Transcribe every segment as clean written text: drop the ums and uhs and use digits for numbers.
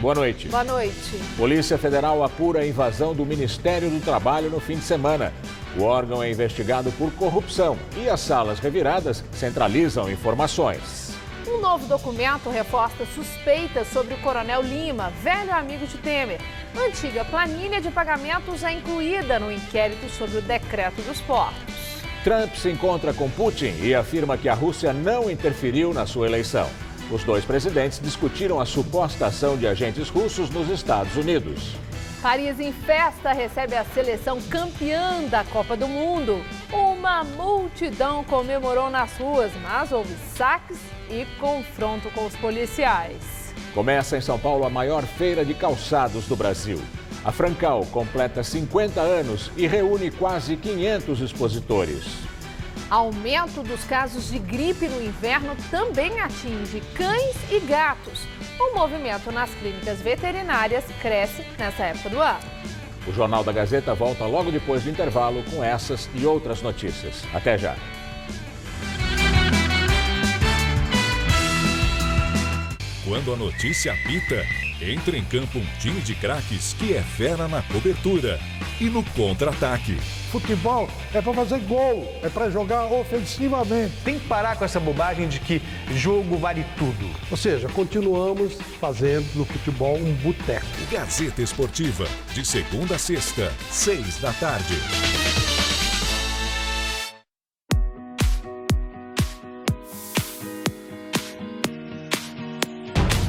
Boa noite. Boa noite. Polícia Federal apura a invasão do Ministério do Trabalho no fim de semana. O órgão é investigado por corrupção e as salas reviradas centralizam informações. Um novo documento reforça suspeitas sobre o Coronel Lima, velho amigo de Temer. A antiga planilha de pagamentos é incluída no inquérito sobre o decreto dos portos. Trump se encontra com Putin e afirma que a Rússia não interferiu na sua eleição. Os dois presidentes discutiram a suposta ação de agentes russos nos Estados Unidos. Paris em festa recebe a seleção campeã da Copa do Mundo. Uma multidão comemorou nas ruas, mas houve saques e confronto com os policiais. Começa em São Paulo a maior feira de calçados do Brasil. A Francal completa 50 anos e reúne quase 500 expositores. Aumento dos casos de gripe no inverno também atinge cães e gatos. O movimento nas clínicas veterinárias cresce nessa época do ano. O Jornal da Gazeta volta logo depois do intervalo com essas e outras notícias. Até já. Quando a notícia apita, entra em campo um time de craques que é fera na cobertura e no contra-ataque. Futebol é para fazer gol, é para jogar ofensivamente. Tem que parar com essa bobagem de que jogo vale tudo. Ou seja, continuamos fazendo do futebol um boteco. Gazeta Esportiva, de segunda a sexta, 18h.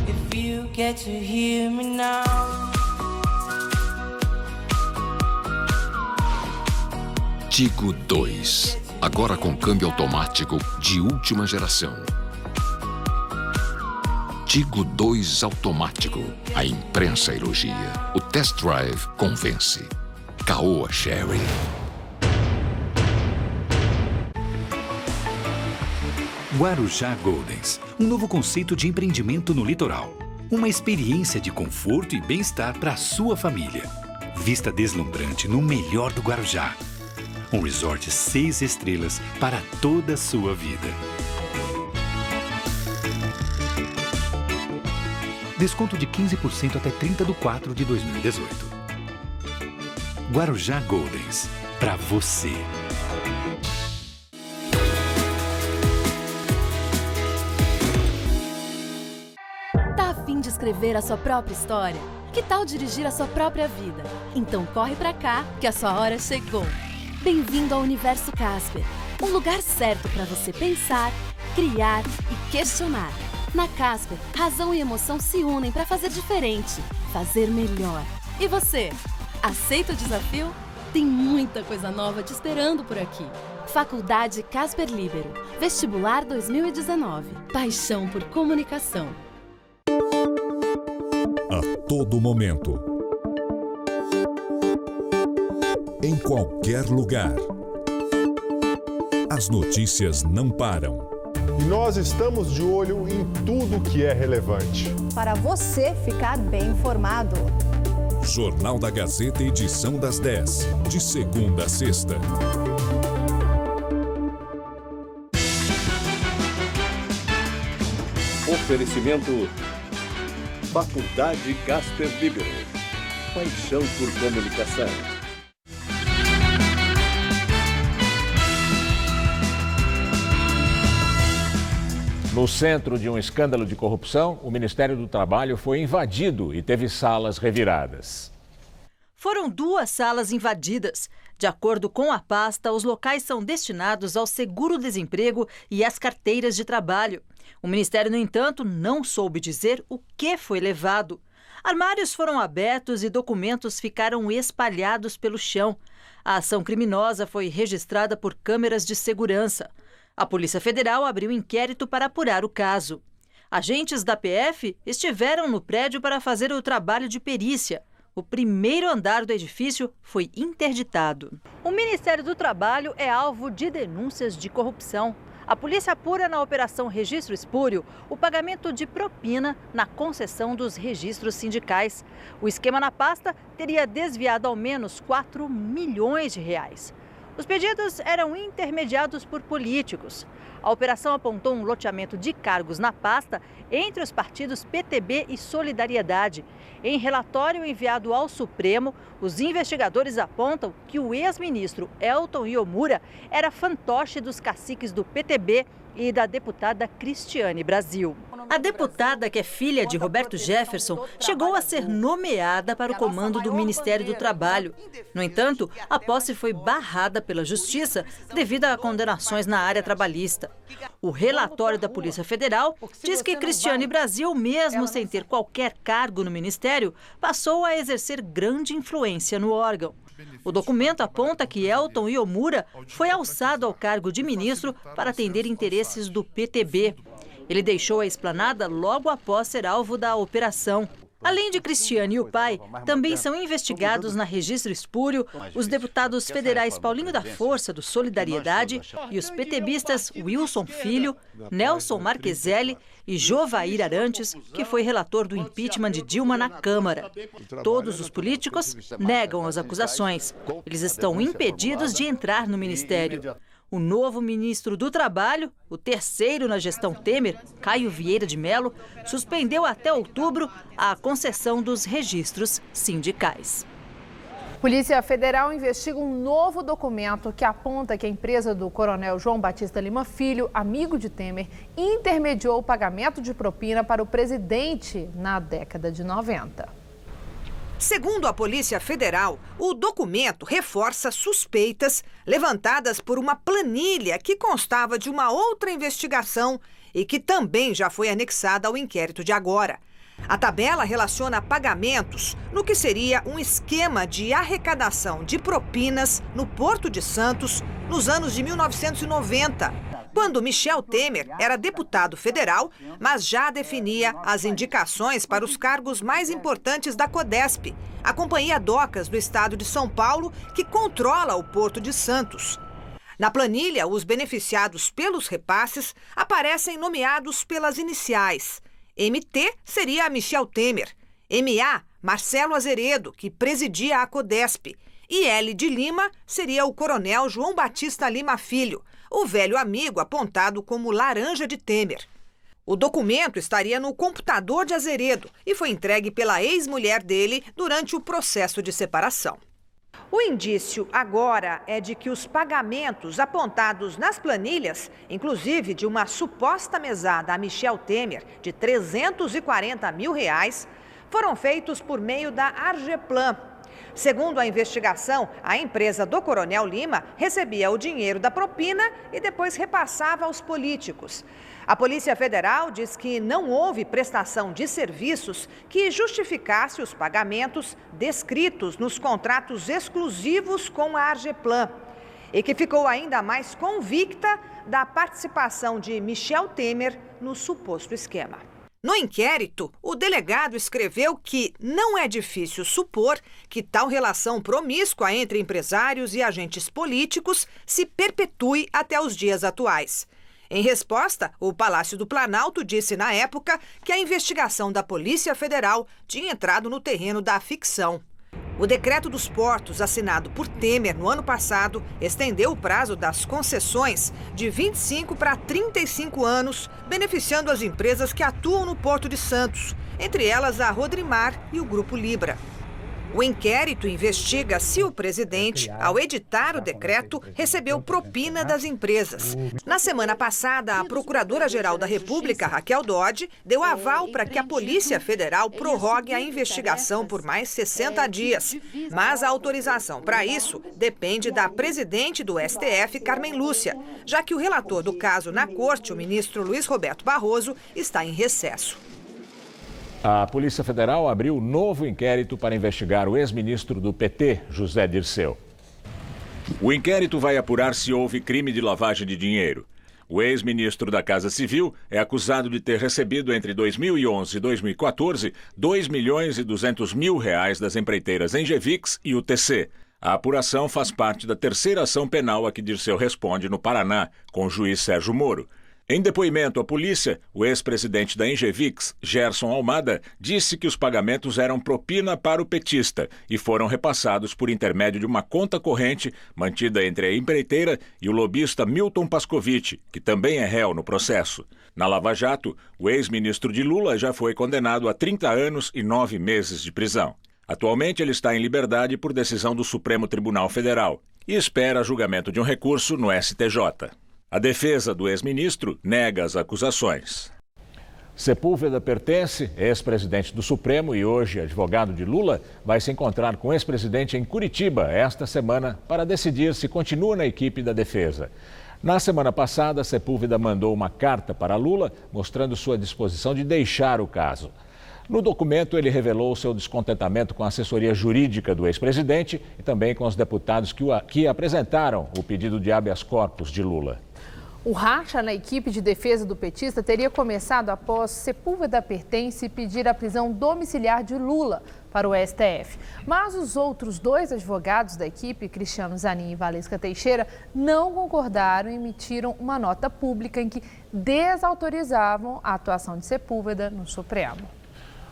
If you get to hear me now. Tigo 2, agora com câmbio automático de última geração. Tigo 2 automático, a imprensa elogia, o test drive convence. Caoa Sherry. Guarujá Goldens, um novo conceito de empreendimento no litoral. Uma experiência de conforto e bem-estar para a sua família. Vista deslumbrante no melhor do Guarujá. Um resort 6 estrelas para toda a sua vida. Desconto de 15% até 30/4/2018. Guarujá Goldens, para você. Tá a fim de escrever a sua própria história? Que tal dirigir a sua própria vida? Então corre pra cá, que a sua hora chegou. Bem-vindo ao Universo Casper, um lugar certo para você pensar, criar e questionar. Na Casper, razão e emoção se unem para fazer diferente, fazer melhor. E você, aceita o desafio? Tem muita coisa nova te esperando por aqui. Faculdade Casper Líbero, Vestibular 2019, paixão por comunicação. A todo momento. Em qualquer lugar. As notícias não param. E nós estamos de olho em tudo que é relevante. Para você ficar bem informado. Jornal da Gazeta, edição das 10, de segunda a sexta. Oferecimento Faculdade Casper Líbero. Paixão por comunicação. No centro de um escândalo de corrupção, o Ministério do Trabalho foi invadido e teve salas reviradas. Foram 2 salas invadidas. De acordo com a pasta, os locais são destinados ao seguro-desemprego e às carteiras de trabalho. O Ministério, no entanto, não soube dizer o que foi levado. Armários foram abertos e documentos ficaram espalhados pelo chão. A ação criminosa foi registrada por câmeras de segurança. A Polícia Federal abriu inquérito para apurar o caso. Agentes da PF estiveram no prédio para fazer o trabalho de perícia. O primeiro andar do edifício foi interditado. O Ministério do Trabalho é alvo de denúncias de corrupção. A polícia apura na Operação Registro Espúrio o pagamento de propina na concessão dos registros sindicais. O esquema na pasta teria desviado ao menos R$ 4 milhões. Os pedidos eram intermediados por políticos. A operação apontou um loteamento de cargos na pasta entre os partidos PTB e Solidariedade. Em relatório enviado ao Supremo, os investigadores apontam que o ex-ministro Elton Iomura era fantoche dos caciques do PTB e da deputada Cristiane Brasil. A deputada, que é filha de Roberto Jefferson, chegou a ser nomeada para o comando do Ministério do Trabalho. No entanto, a posse foi barrada pela Justiça devido a condenações na área trabalhista. O relatório da Polícia Federal diz que Cristiane Brasil, mesmo sem ter qualquer cargo no Ministério, passou a exercer grande influência no órgão. O documento aponta que Elton Iomura foi alçado ao cargo de ministro para atender interesses do PTB. Ele deixou a esplanada logo após ser alvo da operação. Além de Cristiane e o pai, também são investigados na Registro Espúrio os deputados federais Paulinho da Força, do Solidariedade, e os PTBistas Wilson Filho, Nelson Marqueselli e Jovair Arantes, que foi relator do impeachment de Dilma na Câmara. Todos os políticos negam as acusações. Eles estão impedidos de entrar no ministério. O novo ministro do Trabalho, o terceiro na gestão Temer, Caio Vieira de Mello, suspendeu até outubro a concessão dos registros sindicais. Polícia Federal investiga um novo documento que aponta que a empresa do coronel João Batista Lima Filho, amigo de Temer, intermediou o pagamento de propina para o presidente na década de 90. Segundo a Polícia Federal, o documento reforça suspeitas levantadas por uma planilha que constava de uma outra investigação e que também já foi anexada ao inquérito de agora. A tabela relaciona pagamentos no que seria um esquema de arrecadação de propinas no Porto de Santos nos anos de 1990. Quando Michel Temer era deputado federal, mas já definia as indicações para os cargos mais importantes da Codesp, a Companhia Docas do estado de São Paulo, que controla o Porto de Santos. Na planilha, os beneficiados pelos repasses aparecem nomeados pelas iniciais. MT seria a Michel Temer, MA, Marcelo Azeredo, que presidia a Codesp, e L de Lima seria o coronel João Batista Lima Filho, o velho amigo apontado como laranja de Temer. O documento estaria no computador de Azeredo e foi entregue pela ex-mulher dele durante o processo de separação. O indício agora é de que os pagamentos apontados nas planilhas, inclusive de uma suposta mesada a Michel Temer de R$340 mil, foram feitos por meio da Argeplan. Segundo a investigação, a empresa do Coronel Lima recebia o dinheiro da propina e depois repassava aos políticos. A Polícia Federal diz que não houve prestação de serviços que justificasse os pagamentos descritos nos contratos exclusivos com a Argeplan e que ficou ainda mais convicta da participação de Michel Temer no suposto esquema. No inquérito, o delegado escreveu que não é difícil supor que tal relação promíscua entre empresários e agentes políticos se perpetue até os dias atuais. Em resposta, o Palácio do Planalto disse na época que a investigação da Polícia Federal tinha entrado no terreno da ficção. O decreto dos portos, assinado por Temer no ano passado, estendeu o prazo das concessões de 25 para 35 anos, beneficiando as empresas que atuam no Porto de Santos, entre elas a Rodrimar e o Grupo Libra. O inquérito investiga se o presidente, ao editar o decreto, recebeu propina das empresas. Na semana passada, a Procuradora-Geral da República, Raquel Dodge, deu aval para que a Polícia Federal prorrogue a investigação por mais 60 dias. Mas a autorização para isso depende da presidente do STF, Carmen Lúcia, já que o relator do caso na Corte, o ministro Luiz Roberto Barroso, está em recesso. A Polícia Federal abriu novo inquérito para investigar o ex-ministro do PT, José Dirceu. O inquérito vai apurar se houve crime de lavagem de dinheiro. O ex-ministro da Casa Civil é acusado de ter recebido entre 2011 e 2014 R$2,2 milhões das empreiteiras Engevix e UTC. A apuração faz parte da terceira ação penal a que Dirceu responde no Paraná, com o juiz Sérgio Moro. Em depoimento à polícia, o ex-presidente da Engevix, Gerson Almada, disse que os pagamentos eram propina para o petista e foram repassados por intermédio de uma conta corrente mantida entre a empreiteira e o lobista Milton Pascovitch, que também é réu no processo. Na Lava Jato, o ex-ministro de Lula já foi condenado a 30 anos e 9 meses de prisão. Atualmente, ele está em liberdade por decisão do Supremo Tribunal Federal e espera julgamento de um recurso no STJ. A defesa do ex-ministro nega as acusações. Sepúlveda Pertence, ex-presidente do Supremo e hoje advogado de Lula, vai se encontrar com o ex-presidente em Curitiba esta semana para decidir se continua na equipe da defesa. Na semana passada, Sepúlveda mandou uma carta para Lula mostrando sua disposição de deixar o caso. No documento, ele revelou seu descontentamento com a assessoria jurídica do ex-presidente e também com os deputados que apresentaram o pedido de habeas corpus de Lula. O racha na equipe de defesa do petista teria começado após Sepúlveda Pertence pedir a prisão domiciliar de Lula para o STF. Mas os outros dois advogados da equipe, Cristiano Zanin e Valesca Teixeira, não concordaram e emitiram uma nota pública em que desautorizavam a atuação de Sepúlveda no Supremo.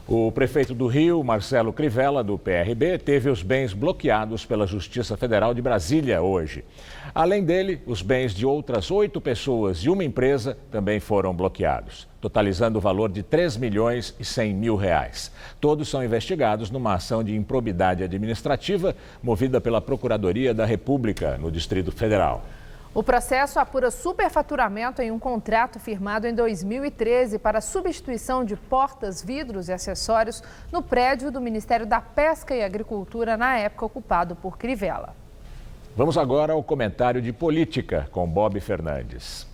O prefeito do Rio, Marcelo Crivella, do PRB, teve os bens bloqueados pela Justiça Federal de Brasília hoje. Além dele, os bens de outras 8 pessoas e uma empresa também foram bloqueados, totalizando o valor de R$3.100.000. Todos são investigados numa ação de improbidade administrativa movida pela Procuradoria da República no Distrito Federal. O processo apura superfaturamento em um contrato firmado em 2013 para substituição de portas, vidros e acessórios no prédio do Ministério da Pesca e Agricultura, na época ocupado por Crivella. Vamos agora ao comentário de política com Bob Fernandes.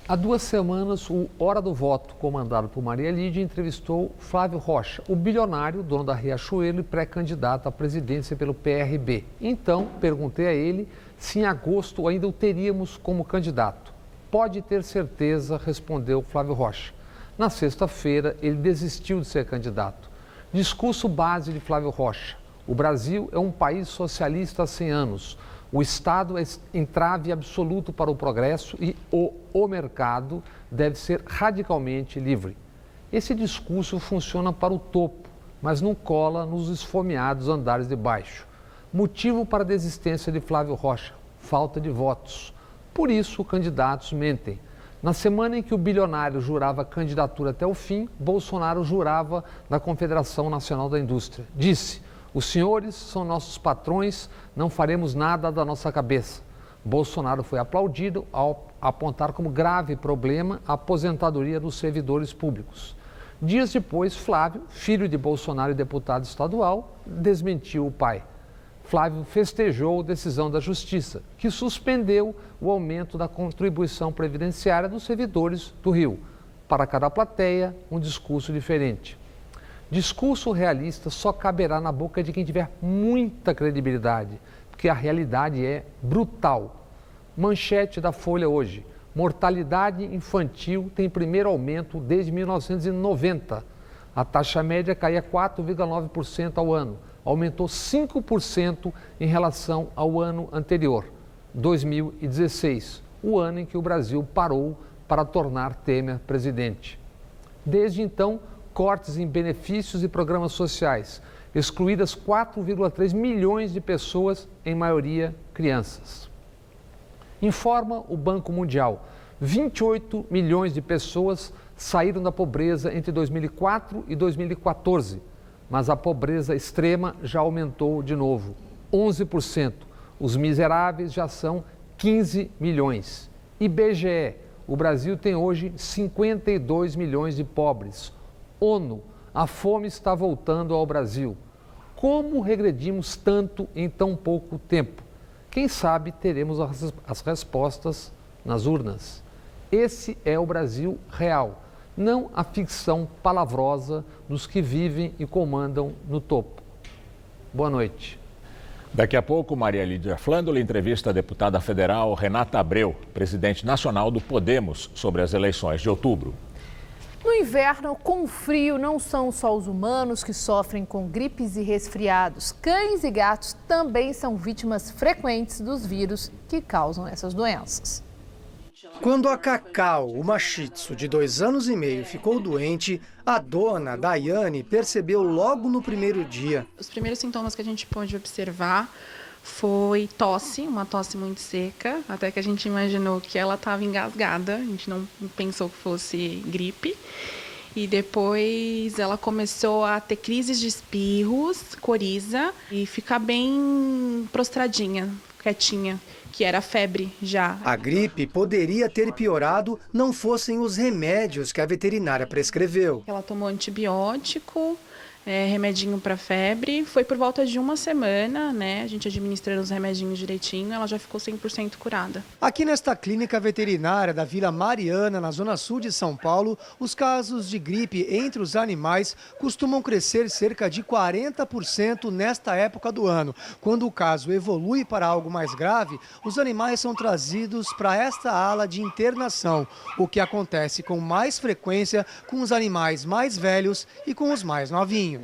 Há 2 semanas, o Hora do Voto, comandado por Maria Lídia, entrevistou Flávio Rocha, o bilionário, dono da Riachuelo e pré-candidato à presidência pelo PRB. Então, perguntei a ele se em agosto ainda o teríamos como candidato. Pode ter certeza, respondeu Flávio Rocha. Na sexta-feira, ele desistiu de ser candidato. Discurso base de Flávio Rocha. O Brasil é um país socialista há 100 anos. O Estado é entrave absoluto para o progresso e o mercado deve ser radicalmente livre. Esse discurso funciona para o topo, mas não cola nos esfomeados andares de baixo. Motivo para a desistência de Flávio Rocha: falta de votos. Por isso, candidatos mentem. Na semana em que o bilionário jurava candidatura até o fim, Bolsonaro jurava na Confederação Nacional da Indústria. Disse: os senhores são nossos patrões, não faremos nada da nossa cabeça. Bolsonaro foi aplaudido ao apontar como grave problema a aposentadoria dos servidores públicos. Dias depois, Flávio, filho de Bolsonaro e deputado estadual, desmentiu o pai. Flávio festejou a decisão da Justiça, que suspendeu o aumento da contribuição previdenciária dos servidores do Rio. Para cada plateia, um discurso diferente. Discurso realista só caberá na boca de quem tiver muita credibilidade, porque a realidade é brutal. Manchete da Folha hoje: mortalidade infantil tem primeiro aumento desde 1990. A taxa média caía 4,9% ao ano. Aumentou 5% em relação ao ano anterior, 2016, o ano em que o Brasil parou para tornar Temer presidente. Desde então, cortes em benefícios e programas sociais, excluídas 4,3 milhões de pessoas, em maioria crianças. Informa o Banco Mundial, 28 milhões de pessoas saíram da pobreza entre 2004 e 2014. Mas a pobreza extrema já aumentou de novo, 11%. Os miseráveis já são 15 milhões. IBGE, o Brasil tem hoje 52 milhões de pobres. ONU, a fome está voltando ao Brasil. Como regredimos tanto em tão pouco tempo? Quem sabe teremos as respostas nas urnas. Esse é o Brasil real, não a ficção palavrosa dos que vivem e comandam no topo. Boa noite. Daqui a pouco, Maria Lídia Flândula entrevista a deputada federal Renata Abreu, presidente nacional do Podemos, sobre as eleições de outubro. No inverno, com frio, não são só os humanos que sofrem com gripes e resfriados. Cães e gatos também são vítimas frequentes dos vírus que causam essas doenças. Quando a Cacau, uma Shih Tzu de 2 anos e meio, ficou doente, a dona, Daiane, percebeu logo no primeiro dia. Os primeiros sintomas que a gente pôde observar foi tosse, uma tosse muito seca, até que a gente imaginou que ela estava engasgada, a gente não pensou que fosse gripe. E depois ela começou a ter crises de espirros, coriza e ficar bem prostradinha, quietinha, que era febre já. A gripe poderia ter piorado não fossem os remédios que a veterinária prescreveu. Ela tomou antibiótico, remedinho para febre, foi por volta de 1 semana, né? A gente administrando os remedinhos direitinho, ela já ficou 100% curada. Aqui nesta clínica veterinária da Vila Mariana, na zona sul de São Paulo, os casos de gripe entre os animais costumam crescer cerca de 40% nesta época do ano. Quando o caso evolui para algo mais grave, os animais são trazidos para esta ala de internação, o que acontece com mais frequência com os animais mais velhos e com os mais novinhos.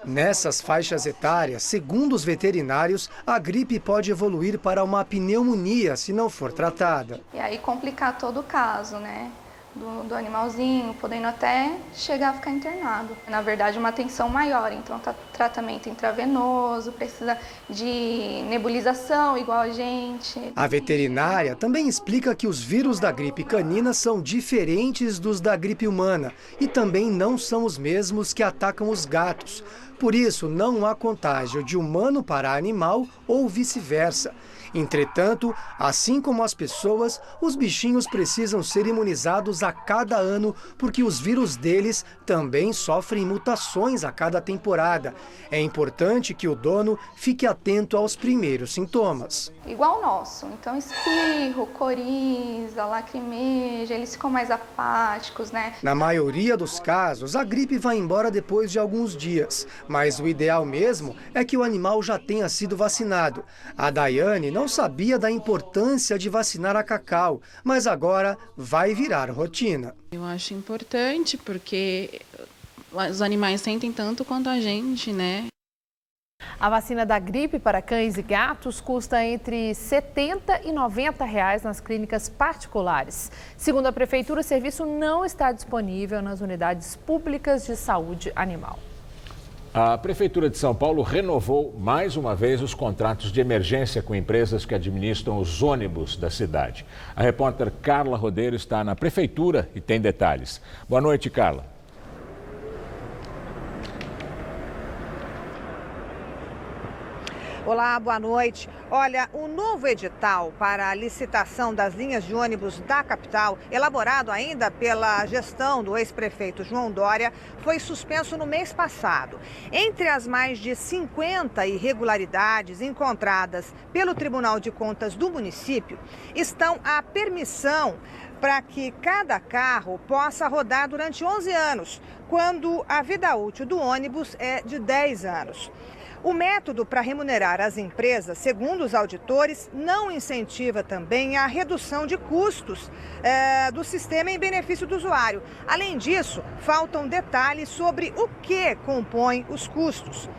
Nessas faixas etárias, segundo os veterinários, a gripe pode evoluir para uma pneumonia se não for tratada. E aí complicar todo o caso, né? Do animalzinho, podendo até chegar a ficar internado. Na verdade, uma tensão maior, então tratamento intravenoso, precisa de nebulização igual a gente. A veterinária também explica que os vírus da gripe canina são diferentes dos da gripe humana e também não são os mesmos que atacam os gatos. Por isso, não há contágio de humano para animal ou vice-versa. Entretanto, assim como as pessoas, os bichinhos precisam ser imunizados a cada ano, porque os vírus deles também sofrem mutações a cada temporada. É importante que o dono fique atento aos primeiros sintomas. Igual o nosso, então espirro, coriza, lacrimeja, eles ficam mais apáticos, né? Na maioria dos casos, a gripe vai embora depois de alguns dias, mas o ideal mesmo é que o animal já tenha sido vacinado. A Daiane não sabia da importância de vacinar a Cacau, mas agora vai virar rotina. Eu acho importante porque os animais sentem tanto quanto a gente, né? A vacina da gripe para cães e gatos custa entre R$ 70 e R$ 90 nas clínicas particulares. Segundo a Prefeitura, o serviço não está disponível nas unidades públicas de saúde animal. A Prefeitura de São Paulo renovou mais uma vez os contratos de emergência com empresas que administram os ônibus da cidade. A repórter Carla Rodeiro está na Prefeitura e tem detalhes. Boa noite, Carla. Olá, boa noite. Olha, o novo edital para a licitação das linhas de ônibus da capital, elaborado ainda pela gestão do ex-prefeito João Dória, foi suspenso no mês passado. Entre as mais de 50 irregularidades encontradas pelo Tribunal de Contas do município, estão a permissão para que cada carro possa rodar durante 11 anos, quando a vida útil do ônibus é de 10 anos. O método para remunerar as empresas, segundo os auditores, não incentiva também a redução de custos do sistema em benefício do usuário. Além disso, faltam detalhes sobre o que compõe os custos.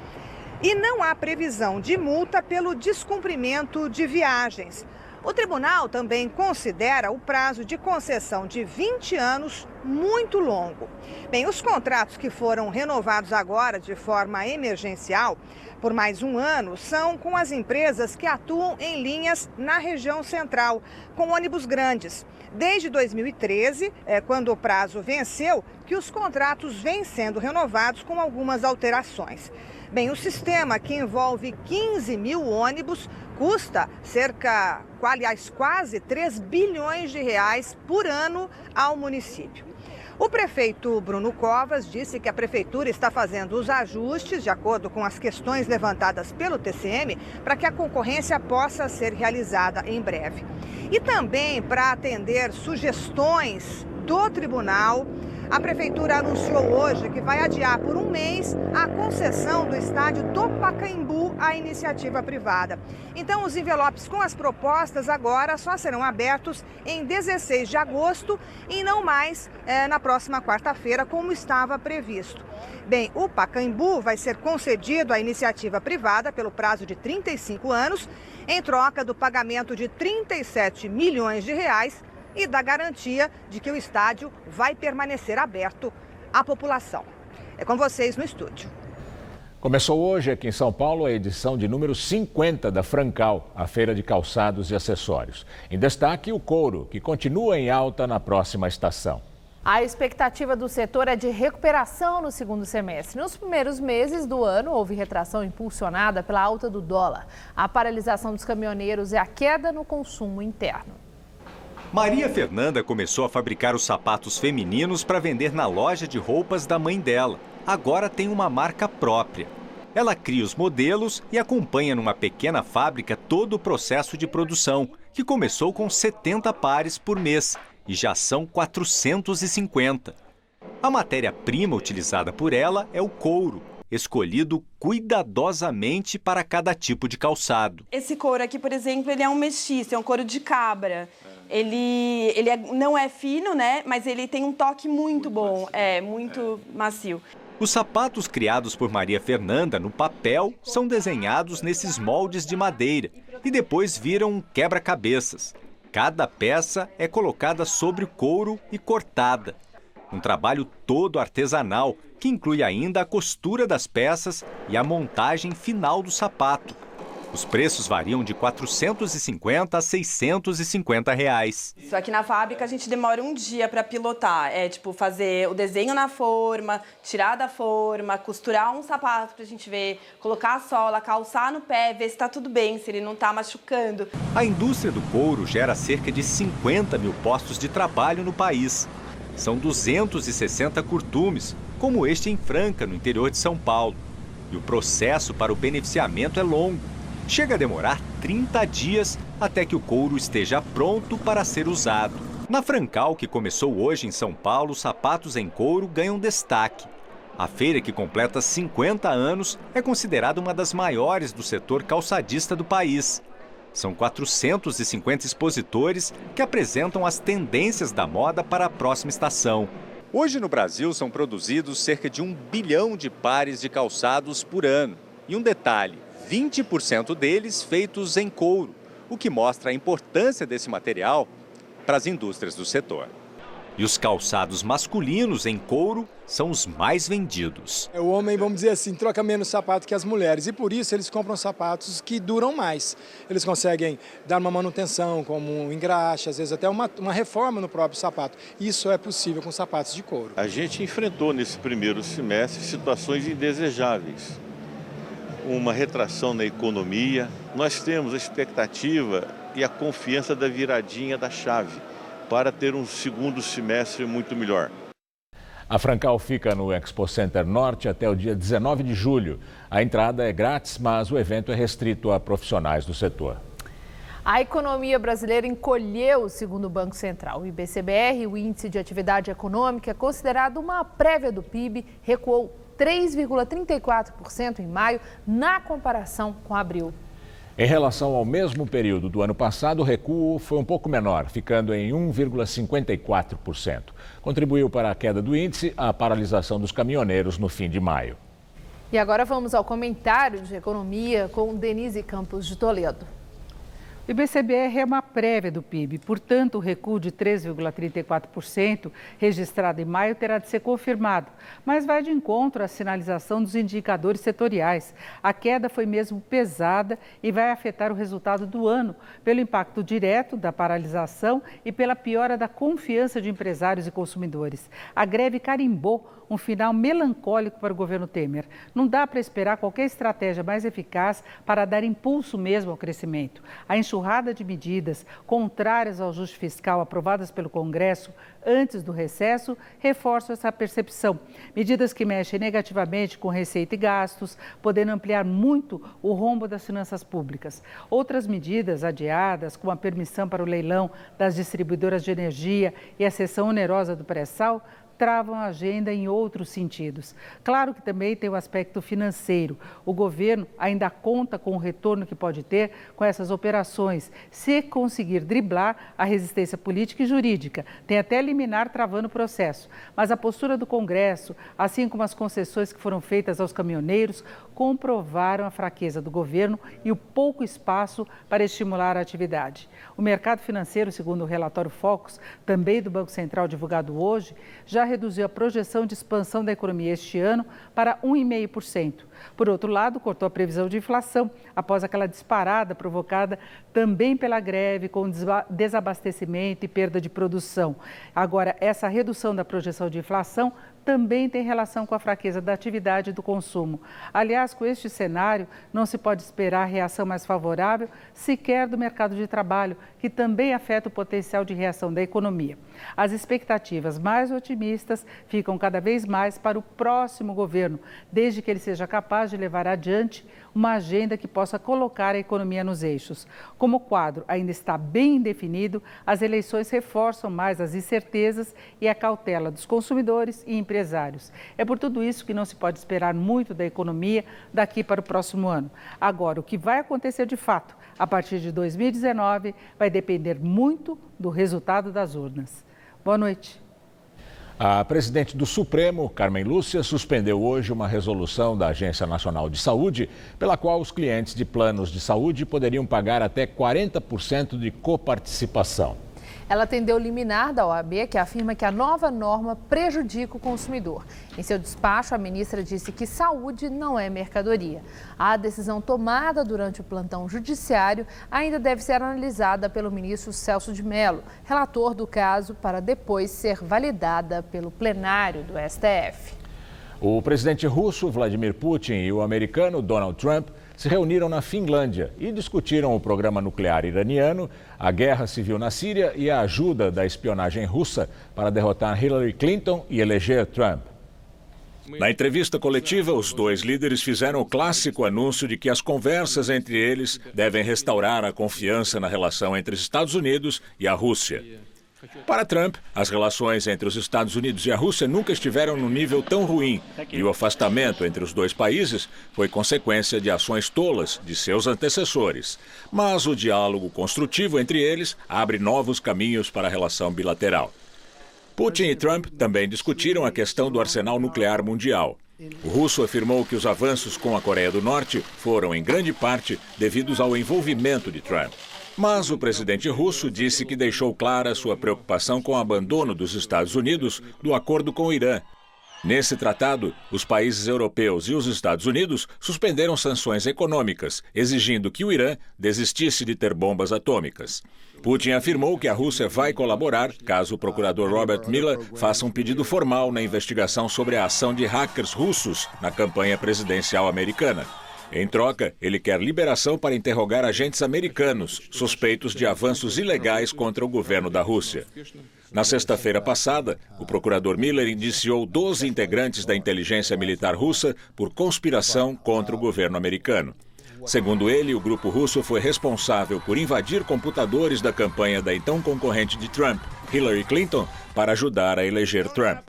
E não há previsão de multa pelo descumprimento de viagens. O tribunal também considera o prazo de concessão de 20 anos muito longo. Bem, os contratos que foram renovados agora de forma emergencial por mais um ano são com as empresas que atuam em linhas na região central, com ônibus grandes. Desde 2013, quando o prazo venceu, que os contratos vêm sendo renovados com algumas alterações. Bem, o sistema, que envolve 15 mil ônibus, custa quase 3 bilhões de reais por ano ao município. O prefeito Bruno Covas disse que a prefeitura está fazendo os ajustes de acordo com as questões levantadas pelo TCM para que a concorrência possa ser realizada em breve. E também para atender sugestões do tribunal, a prefeitura anunciou hoje que vai adiar por um mês a concessão do estádio do Pacaembu à iniciativa privada. Então, os envelopes com as propostas agora só serão abertos em 16 de agosto e não mais na próxima quarta-feira, como estava previsto. Bem, o Pacaembu vai ser concedido à iniciativa privada pelo prazo de 35 anos, em troca do pagamento de 37 milhões de reais e da garantia de que o estádio vai permanecer aberto à população. É com vocês no estúdio. Começou hoje aqui em São Paulo a edição de número 50 da Francal, a feira de calçados e acessórios. Em destaque, o couro, que continua em alta na próxima estação. A expectativa do setor é de recuperação no segundo semestre. Nos primeiros meses do ano, houve retração impulsionada pela alta do dólar, a paralisação dos caminhoneiros e a queda no consumo interno. Maria Fernanda começou a fabricar os sapatos femininos para vender na loja de roupas da mãe dela. Agora tem uma marca própria. Ela cria os modelos e acompanha numa pequena fábrica todo o processo de produção, que começou com 70 pares por mês e já são 450. A matéria-prima utilizada por ela é o couro, escolhido cuidadosamente para cada tipo de calçado. Esse couro aqui, por exemplo, ele é um mestiço, é um couro de cabra. Ele não é fino, né? Mas ele tem um toque muito bom, muito macio. Os sapatos criados por Maria Fernanda no papel são desenhados nesses moldes de madeira e depois viram um quebra-cabeças. Cada peça é colocada sobre o couro e cortada. Um trabalho todo artesanal que inclui ainda a costura das peças e a montagem final do sapato. Os preços variam de R$ 450 a R$ 650 reais. Isso aqui na fábrica a gente demora um dia para pilotar. É tipo fazer o desenho na forma, tirar da forma, costurar um sapato para a gente ver, colocar a sola, calçar no pé, ver se está tudo bem, se ele não está machucando. A indústria do couro gera cerca de 50 mil postos de trabalho no país. São 260 curtumes, como este em Franca, no interior de São Paulo. E o processo para o beneficiamento é longo. Chega a demorar 30 dias até que o couro esteja pronto para ser usado. Na Francal, que começou hoje em São Paulo, os sapatos em couro ganham destaque. A feira, que completa 50 anos, é considerada uma das maiores do setor calçadista do país. São 450 expositores que apresentam as tendências da moda para a próxima estação. Hoje no Brasil são produzidos cerca de 1 bilhão de pares de calçados por ano. E um detalhe: 20% deles feitos em couro, o que mostra a importância desse material para as indústrias do setor. E os calçados masculinos em couro são os mais vendidos. O homem, vamos dizer assim, troca menos sapato que as mulheres e por isso eles compram sapatos que duram mais. Eles conseguem dar uma manutenção, como um engraxe, às vezes até uma reforma no próprio sapato. Isso é possível com sapatos de couro. A gente enfrentou nesse primeiro semestre situações indesejáveis. Uma retração na economia. Nós temos a expectativa e a confiança da viradinha da chave para ter um segundo semestre muito melhor. A Francal fica no Expo Center Norte até o dia 19 de julho. A entrada é grátis, mas o evento é restrito a profissionais do setor. A economia brasileira encolheu, segundo o Banco Central. O IBCBR, o Índice de Atividade Econômica, considerado uma prévia do PIB, recuou 3,34% em maio, na comparação com abril. Em relação ao mesmo período do ano passado, o recuo foi um pouco menor, ficando em 1,54%. Contribuiu para a queda do índice a paralisação dos caminhoneiros no fim de maio. E agora vamos ao comentário de economia com Denise Campos de Toledo. O IBCBR é uma prévia do PIB, portanto, o recuo de 3,34% registrado em maio terá de ser confirmado, mas vai de encontro à sinalização dos indicadores setoriais. A queda foi mesmo pesada e vai afetar o resultado do ano, pelo impacto direto da paralisação e pela piora da confiança de empresários e consumidores. A greve carimbou um final melancólico para o governo Temer. Não dá para esperar qualquer estratégia mais eficaz para dar impulso mesmo ao crescimento. A enxurrada de medidas contrárias ao ajuste fiscal aprovadas pelo Congresso antes do recesso reforçam essa percepção. Medidas que mexem negativamente com receita e gastos, podendo ampliar muito o rombo das finanças públicas. Outras medidas adiadas, como a permissão para o leilão das distribuidoras de energia e a cessão onerosa do pré-sal, travam a agenda em outros sentidos. Claro que também tem o aspecto financeiro. O governo ainda conta com o retorno que pode ter com essas operações, se conseguir driblar a resistência política e jurídica. Tem até liminar travando o processo. Mas a postura do Congresso, assim como as concessões que foram feitas aos caminhoneiros, comprovaram a fraqueza do governo e o pouco espaço para estimular a atividade. O mercado financeiro, segundo o relatório Focus, também do Banco Central divulgado hoje, já reduziu a projeção de expansão da economia este ano para 1,5%. Por outro lado, cortou a previsão de inflação após aquela disparada provocada também pela greve, com desabastecimento e perda de produção. Agora, essa redução da projeção de inflação também tem relação com a fraqueza da atividade e do consumo. Aliás, com este cenário, não se pode esperar reação mais favorável sequer do mercado de trabalho, que também afeta o potencial de reação da economia. As expectativas mais otimistas ficam cada vez mais para o próximo governo, desde que ele seja capaz de levar adiante uma agenda que possa colocar a economia nos eixos. Como o quadro ainda está bem indefinido, as eleições reforçam mais as incertezas e a cautela dos consumidores e empresários. É por tudo isso que não se pode esperar muito da economia daqui para o próximo ano. Agora, o que vai acontecer de fato a partir de 2019 vai depender muito do resultado das urnas. Boa noite. A presidente do Supremo, Carmen Lúcia, suspendeu hoje uma resolução da Agência Nacional de Saúde, pela qual os clientes de planos de saúde poderiam pagar até 40% de coparticipação. Ela atendeu liminar da OAB, que afirma que a nova norma prejudica o consumidor. Em seu despacho, a ministra disse que saúde não é mercadoria. A decisão tomada durante o plantão judiciário ainda deve ser analisada pelo ministro Celso de Mello, relator do caso, para depois ser validada pelo plenário do STF. O presidente russo, Vladimir Putin, e o americano, Donald Trump, se reuniram na Finlândia e discutiram o programa nuclear iraniano, a guerra civil na Síria e a ajuda da espionagem russa para derrotar Hillary Clinton e eleger Trump. Na entrevista coletiva, os dois líderes fizeram o clássico anúncio de que as conversas entre eles devem restaurar a confiança na relação entre os Estados Unidos e a Rússia. Para Trump, as relações entre os Estados Unidos e a Rússia nunca estiveram num nível tão ruim e o afastamento entre os dois países foi consequência de ações tolas de seus antecessores. Mas o diálogo construtivo entre eles abre novos caminhos para a relação bilateral. Putin e Trump também discutiram a questão do arsenal nuclear mundial. O russo afirmou que os avanços com a Coreia do Norte foram, em grande parte, devidos ao envolvimento de Trump. Mas o presidente russo disse que deixou clara sua preocupação com o abandono dos Estados Unidos do acordo com o Irã. Nesse tratado, os países europeus e os Estados Unidos suspenderam sanções econômicas, exigindo que o Irã desistisse de ter bombas atômicas. Putin afirmou que a Rússia vai colaborar caso o procurador Robert Mueller faça um pedido formal na investigação sobre a ação de hackers russos na campanha presidencial americana. Em troca, ele quer liberação para interrogar agentes americanos suspeitos de avanços ilegais contra o governo da Rússia. Na sexta-feira passada, o procurador Mueller indiciou 12 integrantes da inteligência militar russa por conspiração contra o governo americano. Segundo ele, o grupo russo foi responsável por invadir computadores da campanha da então concorrente de Trump, Hillary Clinton, para ajudar a eleger Trump.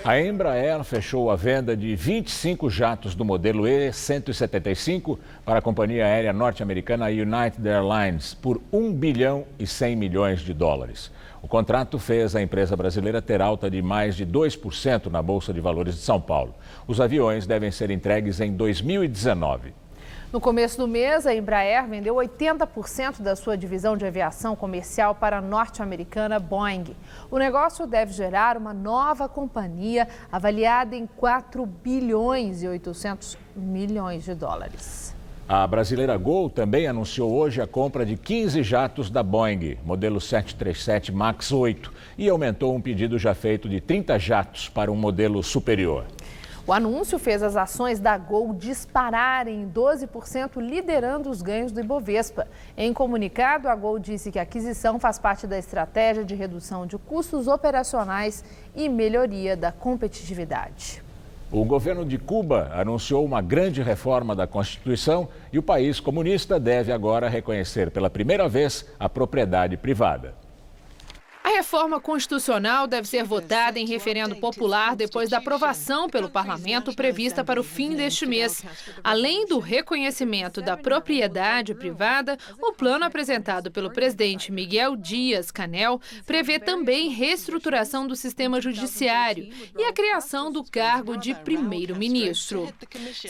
A Embraer fechou a venda de 25 jatos do modelo E175 para a companhia aérea norte-americana United Airlines por 1 bilhão e 100 milhões de dólares. O contrato fez a empresa brasileira ter alta de mais de 2% na Bolsa de Valores de São Paulo. Os aviões devem ser entregues em 2019. No começo do mês, a Embraer vendeu 80% da sua divisão de aviação comercial para a norte-americana Boeing. O negócio deve gerar uma nova companhia avaliada em 4 bilhões e 800 milhões de dólares. A brasileira Gol também anunciou hoje a compra de 15 jatos da Boeing, modelo 737 MAX 8, e aumentou um pedido já feito de 30 jatos para um modelo superior. O anúncio fez as ações da Gol dispararem em 12%, liderando os ganhos do Ibovespa. Em comunicado, a Gol disse que a aquisição faz parte da estratégia de redução de custos operacionais e melhoria da competitividade. O governo de Cuba anunciou uma grande reforma da Constituição e o país comunista deve agora reconhecer pela primeira vez a propriedade privada. A reforma constitucional deve ser votada em referendo popular depois da aprovação pelo parlamento prevista para o fim deste mês. Além do reconhecimento da propriedade privada, o plano apresentado pelo presidente Miguel Dias-Canel prevê também reestruturação do sistema judiciário e a criação do cargo de primeiro-ministro.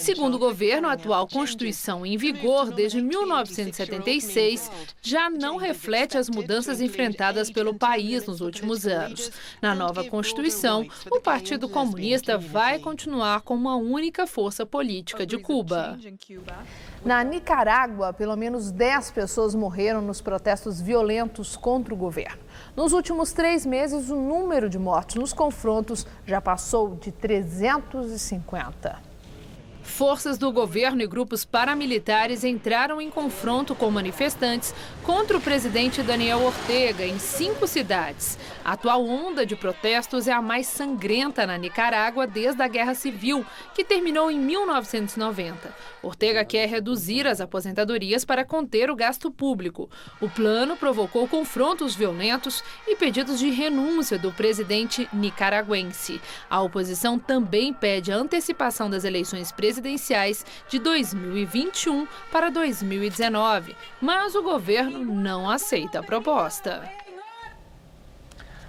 Segundo o governo, a atual Constituição em vigor desde 1976 já não reflete as mudanças enfrentadas pelo país nos últimos anos. Na nova Constituição, o Partido Comunista vai continuar como a única força política de Cuba. Na Nicarágua, pelo menos 10 pessoas morreram nos protestos violentos contra o governo. Nos últimos 3 meses, o número de mortos nos confrontos já passou de 350. Forças do governo e grupos paramilitares entraram em confronto com manifestantes contra o presidente Daniel Ortega em 5 cidades. A atual onda de protestos é a mais sangrenta na Nicarágua desde a Guerra Civil, que terminou em 1990. Ortega quer reduzir as aposentadorias para conter o gasto público. O plano provocou confrontos violentos e pedidos de renúncia do presidente nicaragüense. A oposição também pede a antecipação das eleições presidenciais de 2021 para 2019, mas o governo não aceita a proposta.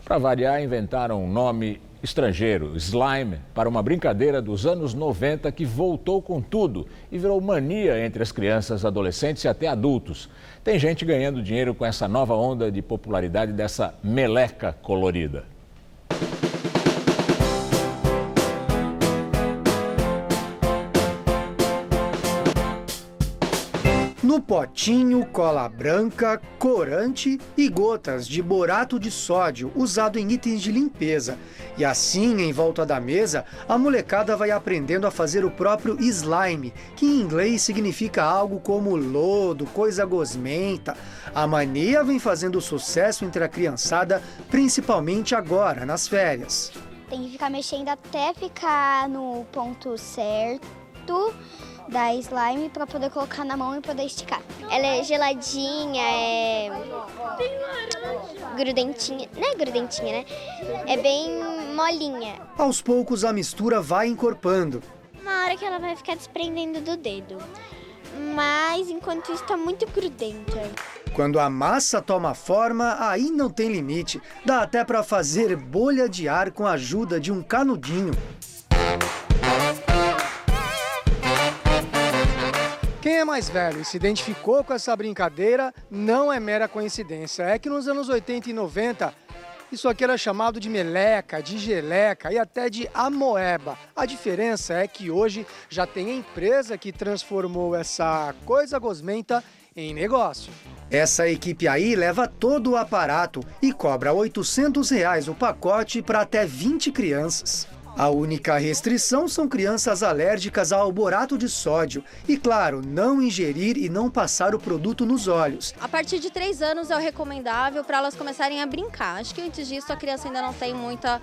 Para variar, inventaram um nome estrangeiro, slime, para uma brincadeira dos anos 90 que voltou com tudo e virou mania entre as crianças, adolescentes e até adultos. Tem gente ganhando dinheiro com essa nova onda de popularidade dessa meleca colorida. No potinho, cola branca, corante e gotas de borato de sódio usado em itens de limpeza. E assim, em volta da mesa, a molecada vai aprendendo a fazer o próprio slime, que em inglês significa algo como lodo, coisa gosmenta. A mania vem fazendo sucesso entre a criançada, principalmente agora, nas férias. Tem que ficar mexendo até ficar no ponto certo da slime para poder colocar na mão e poder esticar. Ela é geladinha, é grudentinha, não é grudentinha, né? É bem molinha. Aos poucos a mistura vai encorpando. Uma hora que ela vai ficar desprendendo do dedo, mas enquanto isso está muito grudenta. Quando a massa toma forma, aí não tem limite. Dá até para fazer bolha de ar com a ajuda de um canudinho. Quem é mais velho e se identificou com essa brincadeira não é mera coincidência. É que nos anos 80 e 90, isso aqui era chamado de meleca, de geleca e até de amoeba. A diferença é que hoje já tem empresa que transformou essa coisa gosmenta em negócio. Essa equipe aí leva todo o aparato e cobra R$ 800 o pacote para até 20 crianças. A única restrição são crianças alérgicas ao borato de sódio e, claro, não ingerir e não passar o produto nos olhos. A partir de 3 anos é o recomendável para elas começarem a brincar. Acho que antes disso a criança ainda não tem muita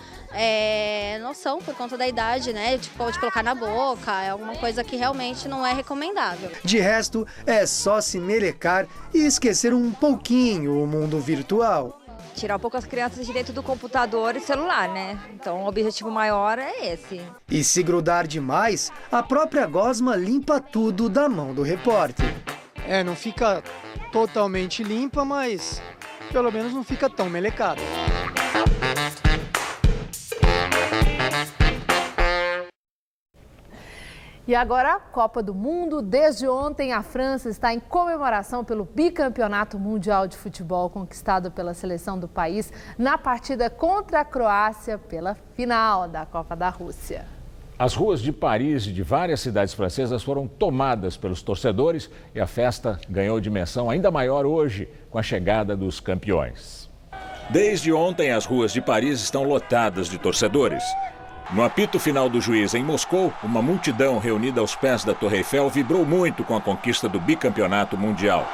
noção por conta da idade, né? Tipo, de colocar na boca, é alguma coisa que realmente não é recomendável. De resto, é só se melecar e esquecer um pouquinho o mundo virtual. Tirar um pouco as crianças de dentro do computador e celular, né? Então o objetivo maior é esse. E se grudar demais, a própria gosma limpa tudo da mão do repórter. Não fica totalmente limpa, mas pelo menos não fica tão melecada. E agora, a Copa do Mundo. Desde ontem, a França está em comemoração pelo bicampeonato mundial de futebol conquistado pela seleção do país na partida contra a Croácia pela final da Copa da Rússia. As ruas de Paris e de várias cidades francesas foram tomadas pelos torcedores e a festa ganhou dimensão ainda maior hoje com a chegada dos campeões. Desde ontem, as ruas de Paris estão lotadas de torcedores. No apito final do juiz em Moscou, uma multidão reunida aos pés da Torre Eiffel vibrou muito com a conquista do bicampeonato mundial.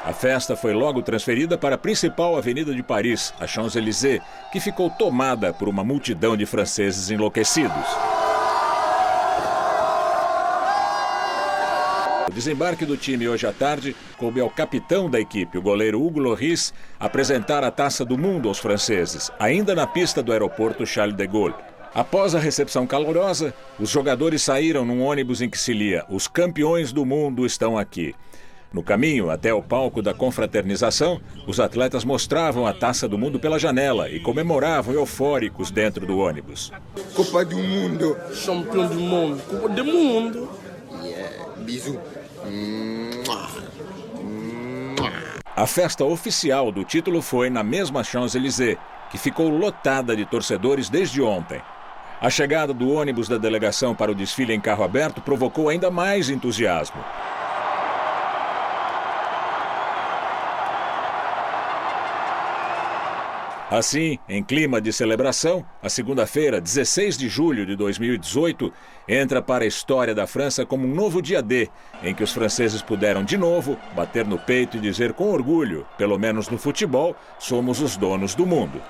A festa foi logo transferida para a principal avenida de Paris, a Champs-Élysées, que ficou tomada por uma multidão de franceses enlouquecidos. O desembarque do time hoje à tarde coube ao capitão da equipe, o goleiro Hugo Lloris, apresentar a Taça do Mundo aos franceses, ainda na pista do aeroporto Charles de Gaulle. Após a recepção calorosa, os jogadores saíram num ônibus em que se lia: "Os campeões do mundo estão aqui". No caminho até o palco da confraternização, os atletas mostravam a Taça do Mundo pela janela e comemoravam eufóricos dentro do ônibus. Copa do Mundo, campeão do mundo, Copa do Mundo. Bisou. A festa oficial do título foi na mesma Champs-Élysées, que ficou lotada de torcedores desde ontem. A chegada do ônibus da delegação para o desfile em carro aberto provocou ainda mais entusiasmo. Assim, em clima de celebração, a segunda-feira, 16 de julho de 2018, entra para a história da França como um novo dia D, em que os franceses puderam de novo bater no peito e dizer com orgulho: pelo menos no futebol, somos os donos do mundo.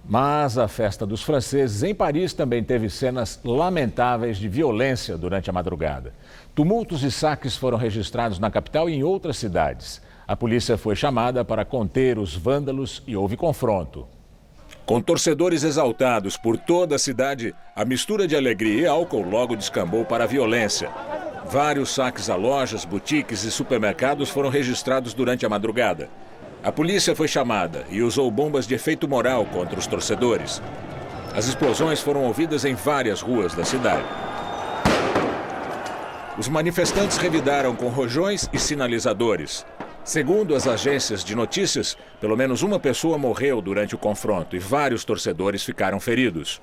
Mas a festa dos franceses em Paris também teve cenas lamentáveis de violência durante a madrugada. Tumultos e saques foram registrados na capital e em outras cidades. A polícia foi chamada para conter os vândalos e houve confronto. Com torcedores exaltados por toda a cidade, a mistura de alegria e álcool logo descambou para a violência. Vários saques a lojas, boutiques e supermercados foram registrados durante a madrugada. A polícia foi chamada e usou bombas de efeito moral contra os torcedores. As explosões foram ouvidas em várias ruas da cidade. Os manifestantes revidaram com rojões e sinalizadores. Segundo as agências de notícias, pelo menos uma pessoa morreu durante o confronto e vários torcedores ficaram feridos.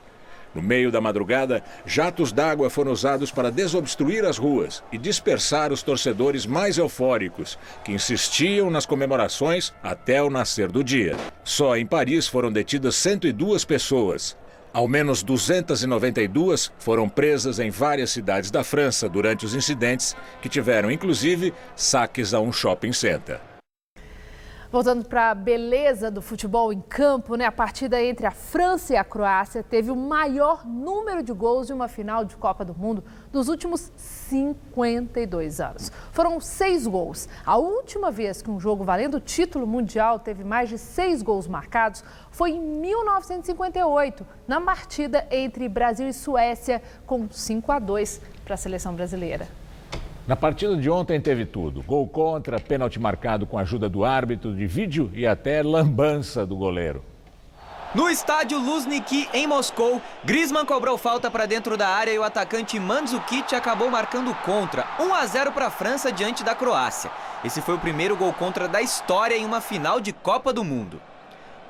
No meio da madrugada, jatos d'água foram usados para desobstruir as ruas e dispersar os torcedores mais eufóricos, que insistiam nas comemorações até o nascer do dia. Só em Paris foram detidas 102 pessoas. Ao menos 292 foram presas em várias cidades da França durante os incidentes, que tiveram, inclusive, saques a um shopping center. Voltando para a beleza do futebol em campo, né? A partida entre a França e a Croácia teve o maior número de gols de uma final de Copa do Mundo dos últimos 52 anos. Foram 6 gols. A última vez que um jogo valendo o título mundial teve mais de 6 gols marcados foi em 1958, na partida entre Brasil e Suécia, com 5-2 para a seleção brasileira. Na partida de ontem teve tudo: gol contra, pênalti marcado com a ajuda do árbitro de vídeo e até lambança do goleiro. No estádio Luzhniki, em Moscou, Griezmann cobrou falta para dentro da área e o atacante Mandzukic acabou marcando contra. 1-0 para a França diante da Croácia. Esse foi o primeiro gol contra da história em uma final de Copa do Mundo.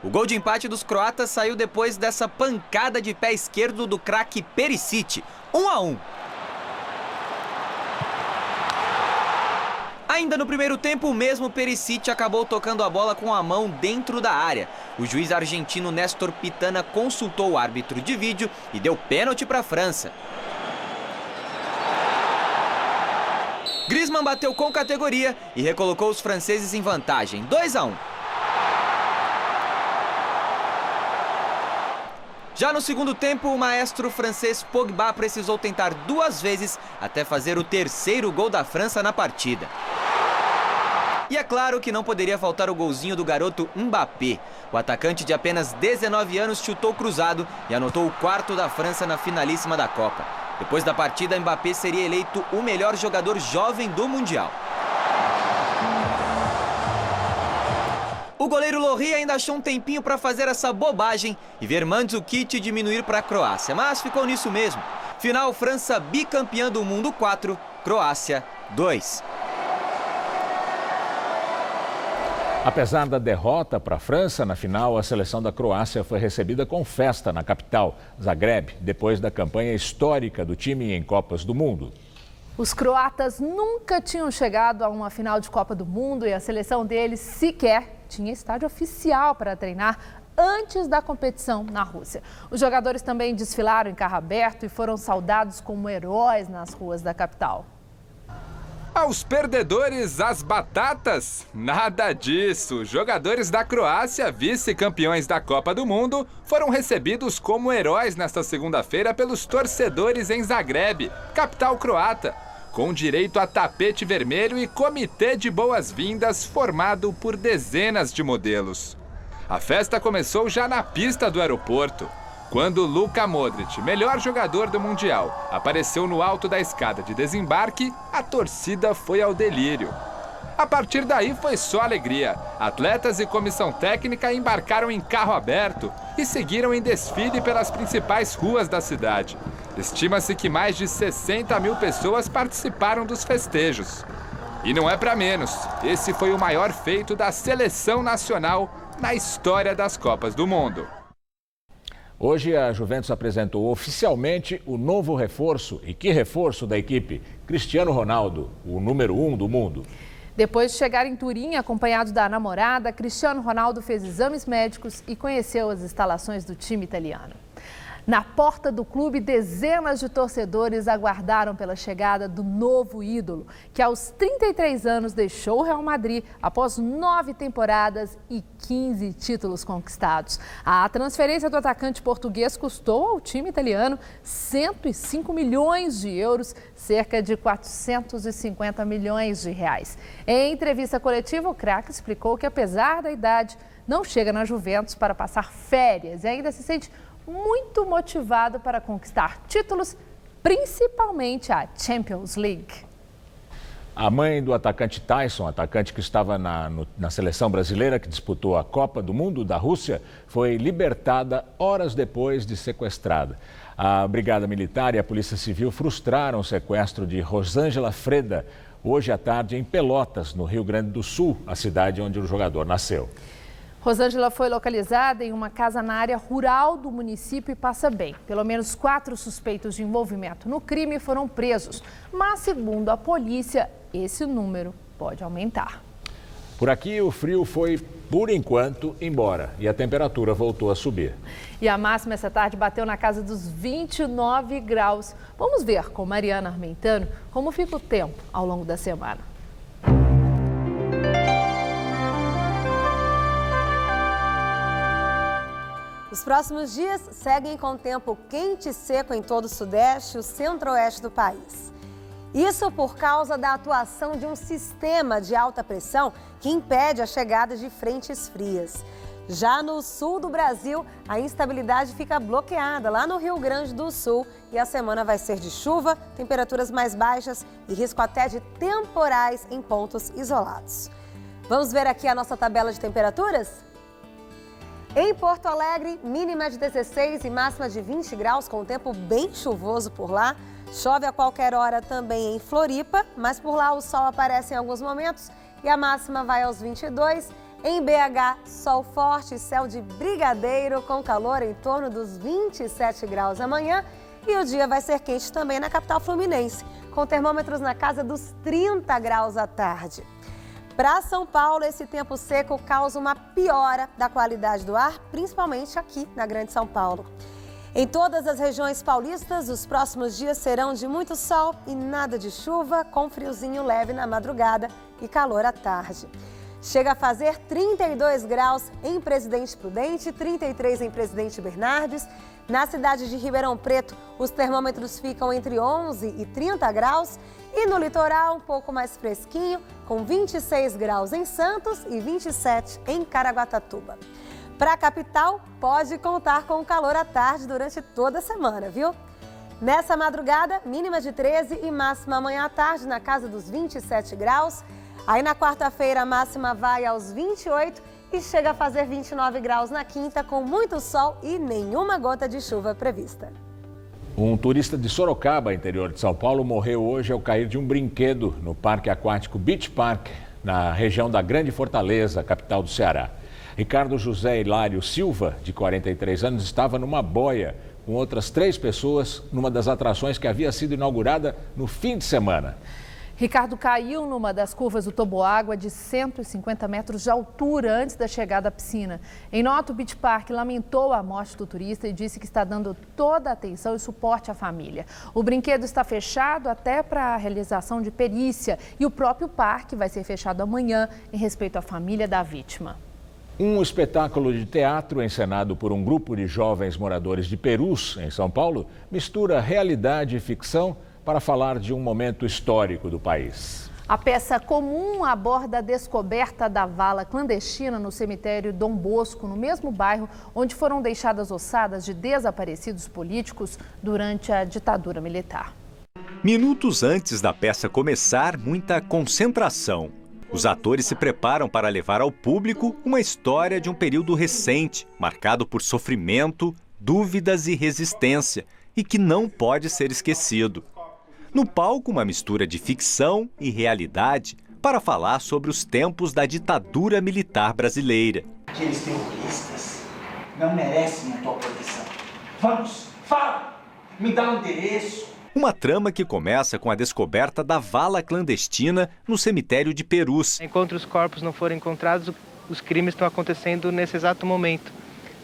O gol de empate dos croatas saiu depois dessa pancada de pé esquerdo do craque Perisic. 1-1. Ainda no primeiro tempo, o mesmo Perisic acabou tocando a bola com a mão dentro da área. O juiz argentino Néstor Pitana consultou o árbitro de vídeo e deu pênalti para a França. Griezmann bateu com categoria e recolocou os franceses em vantagem, 2-1. Já no segundo tempo, o maestro francês Pogba precisou tentar 2 vezes até fazer o terceiro gol da França na partida. E é claro que não poderia faltar o golzinho do garoto Mbappé. O atacante de apenas 19 anos chutou cruzado e anotou o 4º da França na finalíssima da Copa. Depois da partida, Mbappé seria eleito o melhor jogador jovem do Mundial. O goleiro Lloris ainda achou um tempinho para fazer essa bobagem e ver Mandzukic diminuir para a Croácia, mas ficou nisso mesmo. Final, França bicampeã do mundo 4, Croácia 2. Apesar da derrota para a França na final, a seleção da Croácia foi recebida com festa na capital, Zagreb, depois da campanha histórica do time em Copas do Mundo. Os croatas nunca tinham chegado a uma final de Copa do Mundo e a seleção deles sequer tinha estádio oficial para treinar antes da competição na Rússia. Os jogadores também desfilaram em carro aberto e foram saudados como heróis nas ruas da capital. Aos perdedores, as batatas? Nada disso. Jogadores da Croácia, vice-campeões da Copa do Mundo, foram recebidos como heróis nesta segunda-feira pelos torcedores em Zagreb, capital croata. com direito a tapete vermelho e comitê de boas-vindas formado por dezenas de modelos. A festa começou já na pista do aeroporto. Quando Luka Modric, melhor jogador do Mundial, apareceu no alto da escada de desembarque, a torcida foi ao delírio. A partir daí foi só alegria. Atletas e comissão técnica embarcaram em carro aberto e seguiram em desfile pelas principais ruas da cidade. Estima-se que mais de 60 mil pessoas participaram dos festejos. E não é para menos, esse foi o maior feito da seleção nacional na história das Copas do Mundo. Hoje a Juventus apresentou oficialmente o novo reforço, e que reforço da equipe, Cristiano Ronaldo, o número 1 do mundo. Depois de chegar em Turim, acompanhado da namorada, Cristiano Ronaldo fez exames médicos e conheceu as instalações do time italiano. Na porta do clube, dezenas de torcedores aguardaram pela chegada do novo ídolo, que aos 33 anos deixou o Real Madrid após 9 temporadas e 15 títulos conquistados. A transferência do atacante português custou ao time italiano 105 milhões de euros, cerca de 450 milhões de reais. Em entrevista coletiva, o craque explicou que, apesar da idade, não chega na Juventus para passar férias e ainda se sente muito motivado para conquistar títulos, principalmente a Champions League. A mãe do atacante Tyson, atacante que estava na seleção brasileira que disputou a Copa do Mundo da Rússia, foi libertada horas depois de sequestrada. A Brigada Militar e a Polícia Civil frustraram o sequestro de Rosângela Freda hoje à tarde em Pelotas, no Rio Grande do Sul, a cidade onde o jogador nasceu. Rosângela foi localizada em uma casa na área rural do município e passa bem. Pelo menos 4 suspeitos de envolvimento no crime foram presos, mas, segundo a polícia, esse número pode aumentar. Por aqui, o frio foi, por enquanto, embora e a temperatura voltou a subir. E a máxima essa tarde bateu na casa dos 29 graus. Vamos ver com Mariana Armentano como fica o tempo ao longo da semana. Os próximos dias seguem com tempo quente e seco em todo o sudeste e o centro-oeste do país. Isso por causa da atuação de um sistema de alta pressão que impede a chegada de frentes frias. Já no sul do Brasil, a instabilidade fica bloqueada lá no Rio Grande do Sul e a semana vai ser de chuva, temperaturas mais baixas e risco até de temporais em pontos isolados. Vamos ver aqui a nossa tabela de temperaturas? Em Porto Alegre, mínima de 16 e máxima de 20 graus, com tempo bem chuvoso por lá. Chove a qualquer hora também em Floripa, mas por lá o sol aparece em alguns momentos e a máxima vai aos 22. Em BH, sol forte, céu de brigadeiro, com calor em torno dos 27 graus amanhã. E o dia vai ser quente também na capital fluminense, com termômetros na casa dos 30 graus à tarde. Para São Paulo, esse tempo seco causa uma piora da qualidade do ar, principalmente aqui na Grande São Paulo. Em todas as regiões paulistas, os próximos dias serão de muito sol e nada de chuva, com friozinho leve na madrugada e calor à tarde. Chega a fazer 32 graus em Presidente Prudente, 33 em Presidente Bernardes. Na cidade de Ribeirão Preto, os termômetros ficam entre 11 e 30 graus. E no litoral, um pouco mais fresquinho, com 26 graus em Santos e 27 em Caraguatatuba. Para a capital, pode contar com calor à tarde durante toda a semana, viu? Nessa madrugada, mínima de 13 e máxima amanhã à tarde na casa dos 27 graus. Aí na quarta-feira, a máxima vai aos 28 e chega a fazer 29 graus na quinta, com muito sol e nenhuma gota de chuva prevista. Um turista de Sorocaba, interior de São Paulo, morreu hoje ao cair de um brinquedo no Parque Aquático Beach Park, na região da Grande Fortaleza, capital do Ceará. Ricardo José Hilário Silva, de 43 anos, estava numa boia com outras 3 pessoas numa das atrações que havia sido inaugurada no fim de semana. Ricardo caiu numa das curvas do toboágua de 150 metros de altura antes da chegada à piscina. Em nota, o Beach Park lamentou a morte do turista e disse que está dando toda a atenção e suporte à família. O brinquedo está fechado até para a realização de perícia e o próprio parque vai ser fechado amanhã em respeito à família da vítima. Um espetáculo de teatro encenado por um grupo de jovens moradores de Perus, em São Paulo, mistura realidade e ficção para falar de um momento histórico do país. A peça comum aborda a descoberta da vala clandestina no cemitério Dom Bosco, no mesmo bairro onde foram deixadas ossadas de desaparecidos políticos durante a ditadura militar. Minutos antes da peça começar, muita concentração. Os atores se preparam para levar ao público uma história de um período recente, marcado por sofrimento, dúvidas e resistência, e que não pode ser esquecido. No palco, uma mistura de ficção e realidade para falar sobre os tempos da ditadura militar brasileira. Aqueles terroristas não merecem a tua proteção. Vamos, fala! Me dá um endereço. Uma trama que começa com a descoberta da vala clandestina no cemitério de Perus. Enquanto os corpos não forem encontrados, os crimes estão acontecendo nesse exato momento.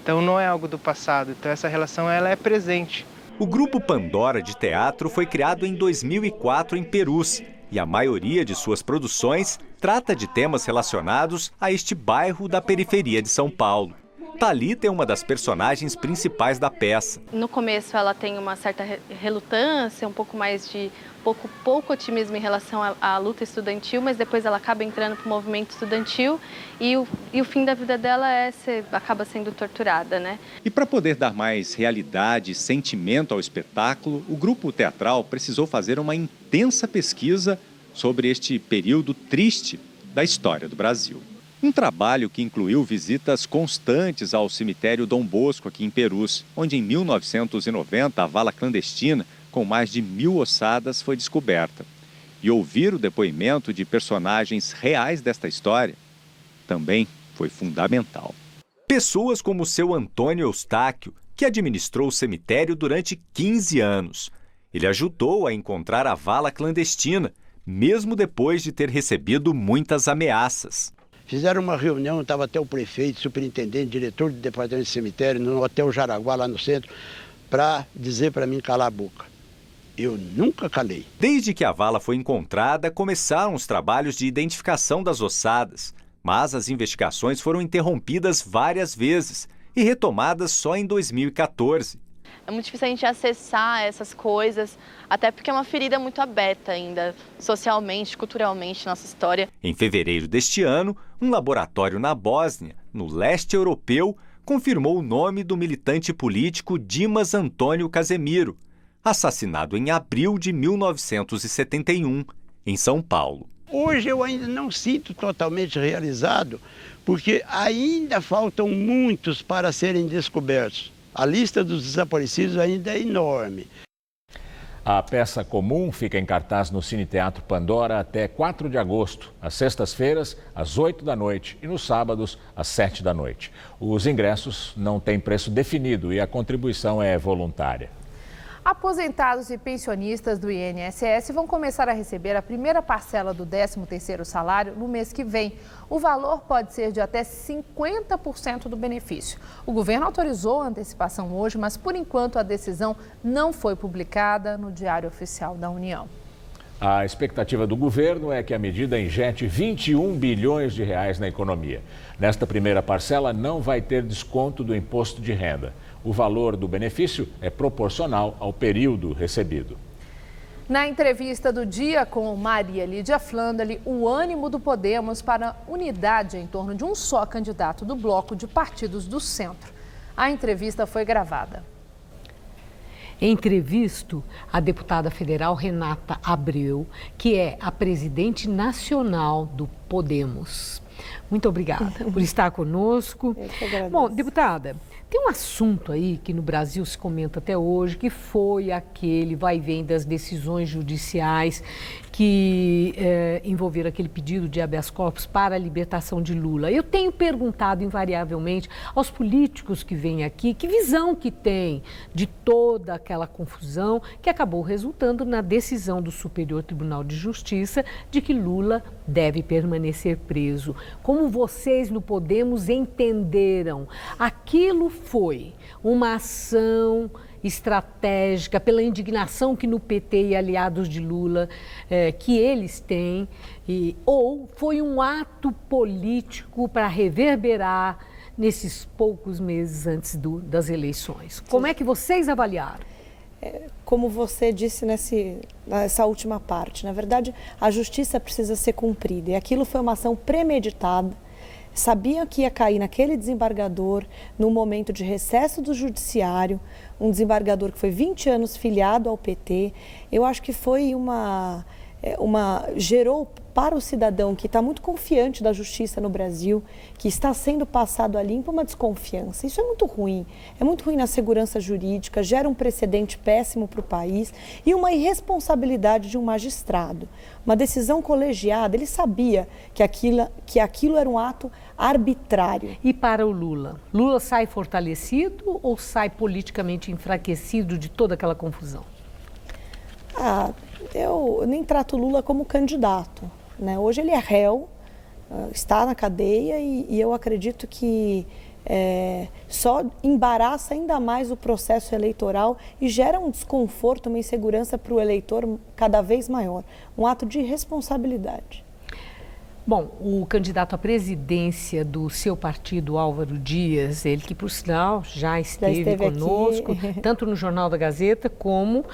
Então não é algo do passado, então essa relação ela é presente. O Grupo Pandora de Teatro foi criado em 2004 em Perus e a maioria de suas produções trata de temas relacionados a este bairro da periferia de São Paulo. Thalita é uma das personagens principais da peça. No começo ela tem uma certa relutância, um pouco mais de pouco otimismo em relação à luta estudantil, mas depois ela acaba entrando para o movimento estudantil e o fim da vida dela acaba sendo torturada, né? E para poder dar mais realidade e sentimento ao espetáculo, o grupo teatral precisou fazer uma intensa pesquisa sobre este período triste da história do Brasil. Um trabalho que incluiu visitas constantes ao cemitério Dom Bosco, aqui em Perus, onde em 1990 a vala clandestina, com mais de 1.000 ossadas, foi descoberta. E ouvir o depoimento de personagens reais desta história também foi fundamental. Pessoas como o seu Antônio Eustáquio, que administrou o cemitério durante 15 anos. Ele ajudou a encontrar a vala clandestina, mesmo depois de ter recebido muitas ameaças. Fizeram uma reunião, estava até o prefeito, superintendente, diretor do departamento de cemitério, no Hotel Jaraguá, lá no centro, para dizer para mim calar a boca. Eu nunca calei. Desde que a vala foi encontrada, começaram os trabalhos de identificação das ossadas, mas as investigações foram interrompidas várias vezes e retomadas só em 2014. É muito difícil a gente acessar essas coisas, até porque é uma ferida muito aberta ainda, socialmente, culturalmente, nossa história. Em fevereiro deste ano, um laboratório na Bósnia, no leste europeu, confirmou o nome do militante político Dimas Antônio Casemiro, assassinado em abril de 1971, em São Paulo. Hoje eu ainda não sinto totalmente realizado, porque ainda faltam muitos para serem descobertos. A lista dos desaparecidos ainda é enorme. A peça comum fica em cartaz no Cine Teatro Pandora até 4 de agosto, às sextas-feiras, às 8 da noite e nos sábados, às 7 da noite. Os ingressos não têm preço definido e a contribuição é voluntária. Aposentados e pensionistas do INSS vão começar a receber a primeira parcela do 13º salário no mês que vem. O valor pode ser de até 50% do benefício. O governo autorizou a antecipação hoje, mas por enquanto a decisão não foi publicada no Diário Oficial da União. A expectativa do governo é que a medida injete 21 bilhões de reais na economia. Nesta primeira parcela não vai ter desconto do imposto de renda. O valor do benefício é proporcional ao período recebido. Na entrevista do dia com Maria Lídia Flandali, o ânimo do Podemos para unidade em torno de um só candidato do bloco de partidos do centro. A entrevista foi gravada. Entrevisto a deputada federal Renata Abreu, que é a presidente nacional do Podemos. Muito obrigada por estar conosco. Bom, deputada, tem um assunto aí que no Brasil se comenta até hoje, que foi aquele vai e vem das decisões judiciais que envolveram aquele pedido de habeas corpus para a libertação de Lula. Eu tenho perguntado invariavelmente aos políticos que vêm aqui que visão que tem de toda aquela confusão que acabou resultando na decisão do Superior Tribunal de Justiça de que Lula deve permanecer preso. Como vocês no Podemos entenderam? Aquilo foi uma ação estratégica pela indignação que no PT e aliados de Lula que eles têm, ou foi um ato político para reverberar nesses poucos meses antes das eleições? Como é que vocês avaliaram? como você disse nessa última parte, na verdade, a justiça precisa ser cumprida. E aquilo foi uma ação premeditada. Sabiam que ia cair naquele desembargador no momento de recesso do judiciário, um desembargador que foi 20 anos filiado ao PT. Eu acho que foi gerou para o cidadão que está muito confiante da justiça no Brasil, que está sendo passado a limpo, uma desconfiança. Isso é muito ruim na segurança jurídica, gera um precedente péssimo para o país e uma irresponsabilidade de um magistrado. Uma decisão colegiada, ele sabia que aquilo era um ato arbitrário. E para o Lula? Lula sai fortalecido ou sai politicamente enfraquecido de toda aquela confusão? Eu nem trato o Lula como candidato, né? Hoje ele é réu, está na cadeia e eu acredito que só embaraça ainda mais o processo eleitoral e gera um desconforto, uma insegurança para o eleitor cada vez maior. Um ato de irresponsabilidade. Bom, o candidato à presidência do seu partido, Álvaro Dias, ele que, por sinal, já esteve conosco, aqui. Tanto no Jornal da Gazeta como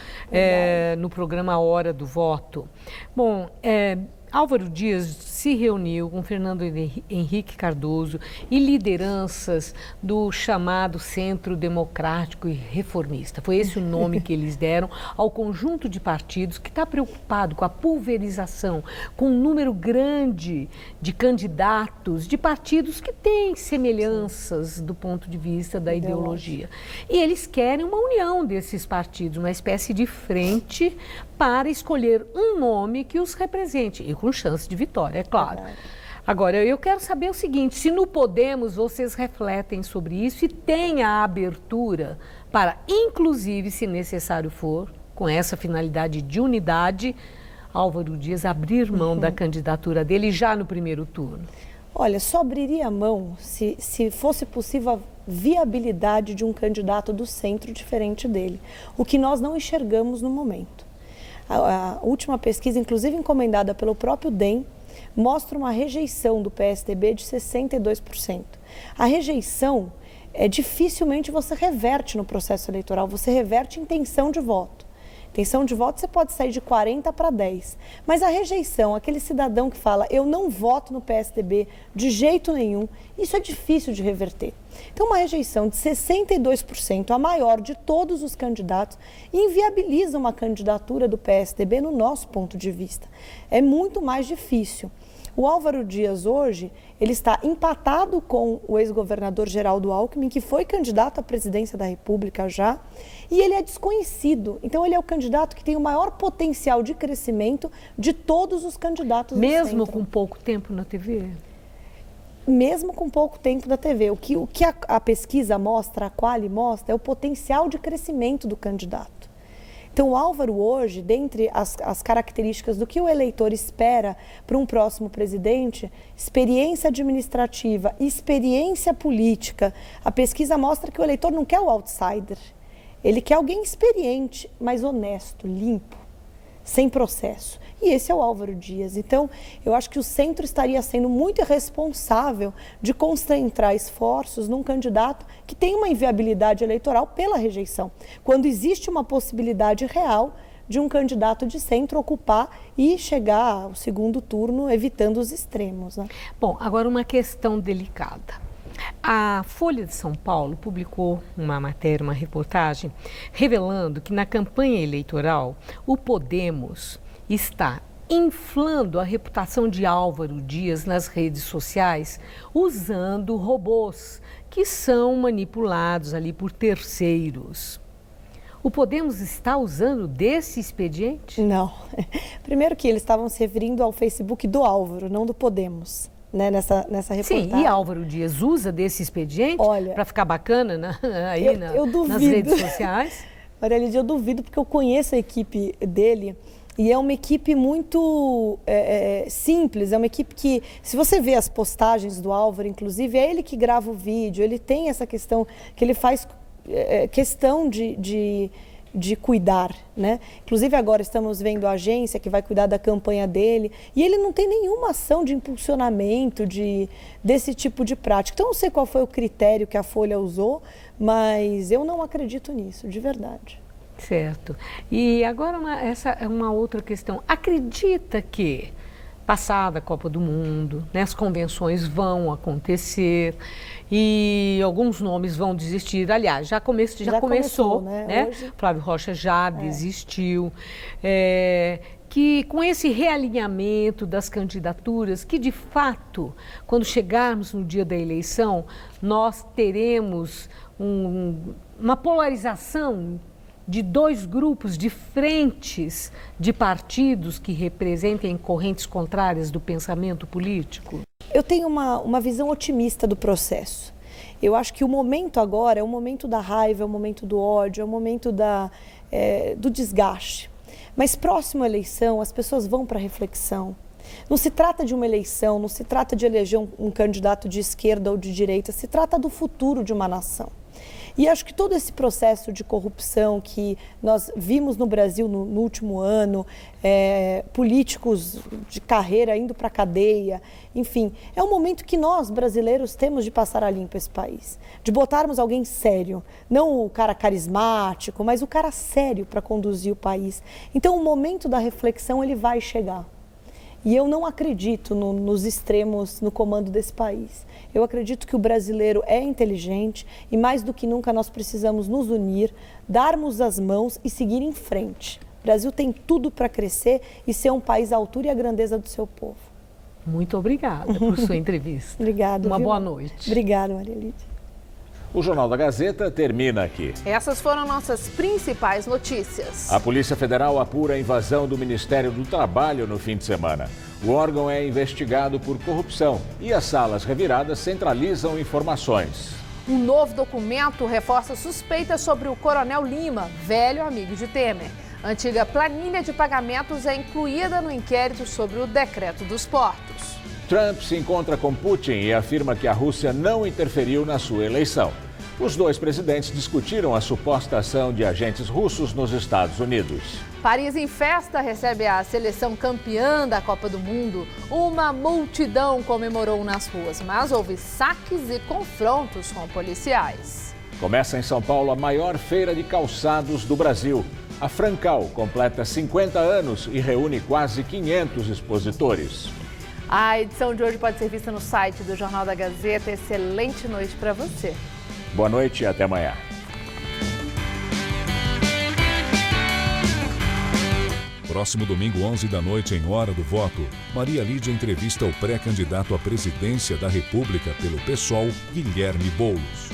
no programa Hora do Voto. Bom, Álvaro Dias se reuniu com Fernando Henrique Cardoso e lideranças do chamado Centro Democrático e Reformista. Foi esse o nome que eles deram ao conjunto de partidos que está preocupado com a pulverização, com um número grande de candidatos de partidos que têm semelhanças do ponto de vista da ideologia. E eles querem uma união desses partidos, uma espécie de frente para escolher um nome que os represente e com chance de vitória, é claro. Agora, eu quero saber o seguinte, se no Podemos vocês refletem sobre isso e têm a abertura para, inclusive, se necessário for, com essa finalidade de unidade, Álvaro Dias abrir mão da candidatura dele já no primeiro turno. Olha, só abriria mão se fosse possível a viabilidade de um candidato do centro diferente dele, o que nós não enxergamos no momento. A última pesquisa, inclusive encomendada pelo próprio DEM, mostra uma rejeição do PSDB de 62%. A rejeição, dificilmente você reverte no processo eleitoral, você reverte intenção de voto. Intenção de voto você pode sair de 40 para 10, mas a rejeição, aquele cidadão que fala eu não voto no PSDB de jeito nenhum, isso é difícil de reverter. Então uma rejeição de 62%, a maior de todos os candidatos, inviabiliza uma candidatura do PSDB no nosso ponto de vista. É muito mais difícil. O Álvaro Dias hoje, ele está empatado com o ex-governador Geraldo Alckmin, que foi candidato à presidência da República já, e ele é desconhecido. Então ele é o candidato que tem o maior potencial de crescimento de todos os candidatos do centro. Mesmo com pouco tempo na TV? Mesmo com pouco tempo na TV. O que a pesquisa mostra, a Quali mostra, é o potencial de crescimento do candidato. Então, o Álvaro hoje, dentre as características do que o eleitor espera para um próximo presidente, experiência administrativa, experiência política, a pesquisa mostra que o eleitor não quer o outsider. Ele quer alguém experiente, mas honesto, limpo, sem processo. E esse é o Álvaro Dias. Então, eu acho que o centro estaria sendo muito irresponsável de concentrar esforços num candidato que tem uma inviabilidade eleitoral pela rejeição, quando existe uma possibilidade real de um candidato de centro ocupar e chegar ao segundo turno evitando os extremos, né? Bom, agora uma questão delicada. A Folha de São Paulo publicou uma matéria, uma reportagem, revelando que na campanha eleitoral o Podemos está inflando a reputação de Álvaro Dias nas redes sociais usando robôs que são manipulados ali por terceiros. O Podemos está usando desse expediente? Não. Primeiro que eles estavam se referindo ao Facebook do Álvaro, não do Podemos. Né, nessa reportagem. Sim, e Álvaro Dias usa desse expediente para ficar bacana nas redes sociais? Olha, Lídia, eu duvido porque eu conheço a equipe dele e é uma equipe muito simples, é uma equipe que, se você vê as postagens do Álvaro, inclusive, é ele que grava o vídeo, ele tem essa questão que ele faz questão de cuidar, né? Inclusive agora estamos vendo a agência que vai cuidar da campanha dele e ele não tem nenhuma ação de impulsionamento desse tipo de prática. Então não sei qual foi o critério que a Folha usou, mas eu não acredito nisso, de verdade. Certo. E agora essa é uma outra questão. Acredita que, passada a Copa do Mundo, né, as convenções vão acontecer e alguns nomes vão desistir. Aliás, já começou, né? Hoje... Flávio Rocha já desistiu. Que com esse realinhamento das candidaturas, que de fato, quando chegarmos no dia da eleição, nós teremos uma polarização de dois grupos, de frentes de partidos que representem correntes contrárias do pensamento político? Eu tenho uma visão otimista do processo. Eu acho que o momento agora é o momento da raiva, é o momento do ódio, é o momento do desgaste. Mas próximo à eleição, as pessoas vão para a reflexão. Não se trata de uma eleição, não se trata de eleger um candidato de esquerda ou de direita, se trata do futuro de uma nação. E acho que todo esse processo de corrupção que nós vimos no Brasil no último ano, políticos de carreira indo para a cadeia, enfim, é um momento que nós, brasileiros, temos de passar a limpo esse país. De botarmos alguém sério, não o cara carismático, mas o cara sério para conduzir o país. Então o momento da reflexão ele vai chegar. E eu não acredito nos extremos no comando desse país. Eu acredito que o brasileiro é inteligente e mais do que nunca nós precisamos nos unir, darmos as mãos e seguir em frente. O Brasil tem tudo para crescer e ser um país à altura e à grandeza do seu povo. Muito obrigada por sua entrevista. Obrigada. Uma boa noite. Obrigada, Maria Lídia. O Jornal da Gazeta termina aqui. Essas foram nossas principais notícias. A Polícia Federal apura a invasão do Ministério do Trabalho no fim de semana. O órgão é investigado por corrupção e as salas reviradas centralizam informações. Um novo documento reforça suspeitas sobre o Coronel Lima, velho amigo de Temer. A antiga planilha de pagamentos é incluída no inquérito sobre o decreto dos portos. Trump se encontra com Putin e afirma que a Rússia não interferiu na sua eleição. Os dois presidentes discutiram a suposta ação de agentes russos nos Estados Unidos. Paris em festa recebe a seleção campeã da Copa do Mundo. Uma multidão comemorou nas ruas, mas houve saques e confrontos com policiais. Começa em São Paulo a maior feira de calçados do Brasil. A Francal completa 50 anos e reúne quase 500 expositores. A edição de hoje pode ser vista no site do Jornal da Gazeta. Excelente noite para você. Boa noite e até amanhã. Próximo domingo, 11 da noite, em Hora do Voto, Maria Lídia entrevista o pré-candidato à presidência da República pelo PSOL, Guilherme Boulos.